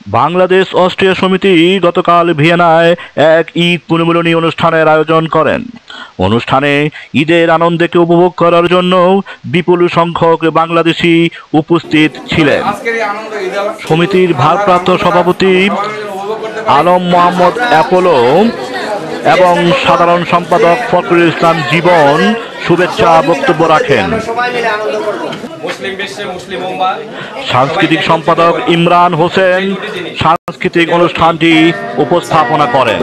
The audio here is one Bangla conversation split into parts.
বাংলাদেশ অস্ট্রিয়া সমিতি গতকাল ভিয়েনায় এক ঈদ পুনর্মিলনী অনুষ্ঠানের আয়োজন করেন। অনুষ্ঠানে ঈদের আনন্দকে উপভোগ করার জন্য বিপুল সংখ্যক বাংলাদেশি উপস্থিত ছিলেন। সমিতির ভারপ্রাপ্ত সভাপতি আলম মোহাম্মদ অ্যাপোলো এবং সাধারণ সম্পাদক ফখরুল ইসলাম জীবন শুভেচ্ছা বক্তব্য রাখেন। সাংস্কৃতিক সম্পাদক ইমরান হোসেন সাংস্কৃতিক অনুষ্ঠানটি উপস্থাপনা করেন।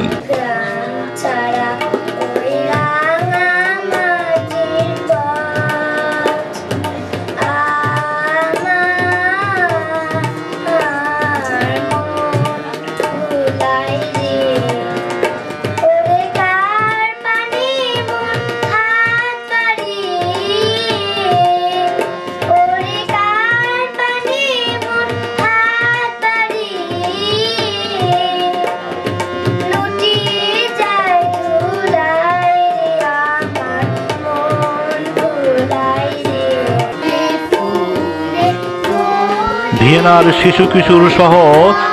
ভিয়েনার শিশু কিশোর সহ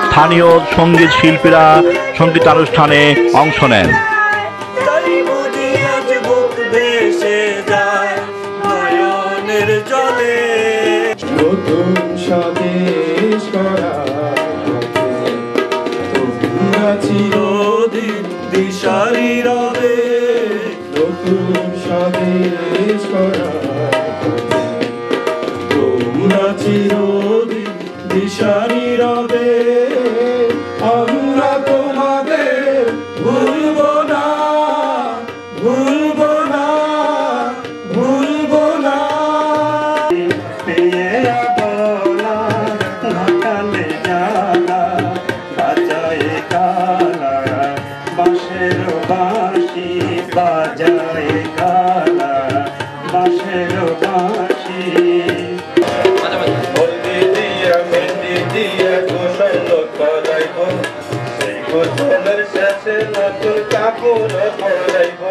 স্থানীয় সঙ্গীত শিল্পীরা সঙ্গীতানুষ্ঠানে অংশ নেন। দিশারি রবে আমরা তোমাদের ভুলবো না, ভুলবো না, ভুলবো না। পেয়েরা বলা ঘাটালে জ্বালা বাজায় কালা বাঁশের বাঁশি বাজায় কালা বাঁশের বাঁশি। নতুন কাপড় পরাইব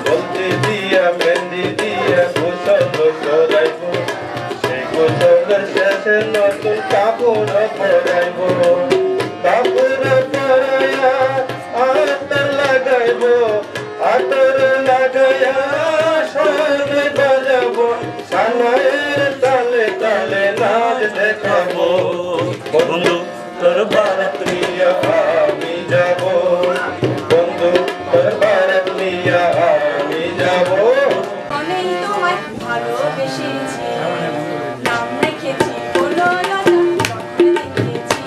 বলতে দিয়া মেহেন্দি দিয়া গোসল করাইব, সেই গোসলের শেষে নতুন কাপড় পরাইব। কাপড় পরাইয়া আতর লাগাইব, আতর লাগাইয়া সঙ্গে বাজাবো, সানাইয়ের তালে তালে নাচ দেখাবো। বন্ধু তোর ভারত নিয়া আমি যাবো, বন্ধু তোর ভারত নিয়া আমি যাবো। অনেক তোমায় ভালোবেসেছি, নাম রেখেছি বলো দেখেছি।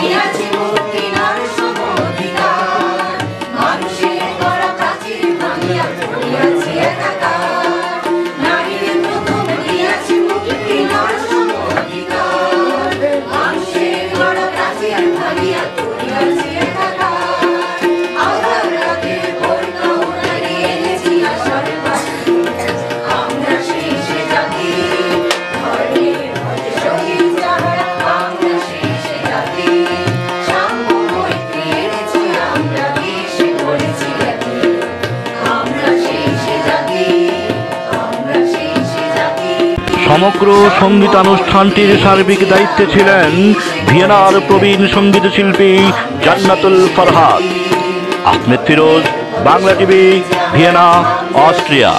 দিয়াছি মুক্তি নার সমধিকার মানুষের গড়া প্রাচীর ভাঙিয়া করিয়াছি একাকার নারীর প্রথম দিয়াছি মুক্তি নার সমধিকার মানুষের গড়া প্রাচীর ভাঙিয়া করিয়াছি একাকার আধার রাতে বোরকা উঠাইয়ে এনেছি আশার বাতি আমরা শেষ জাতি ধর্মের পথে শহীদ যাহারা আমরা শেষ জাতি সাম্য মৈত্রী এনেছি আমরা দেশে করেছি খ্যাতি আমরা শেষ জাতি আমরা শেষ জাতি সমগ্র সঙ্গীতানুষ্ঠানটির সার্বিক দায়িত্বে ছিলেন ভিয়েনার প্রবীণ সঙ্গীত শিল্পী Jannatul Farhad. Ahmed Firoz, Bangla TV, Vienna, Austria.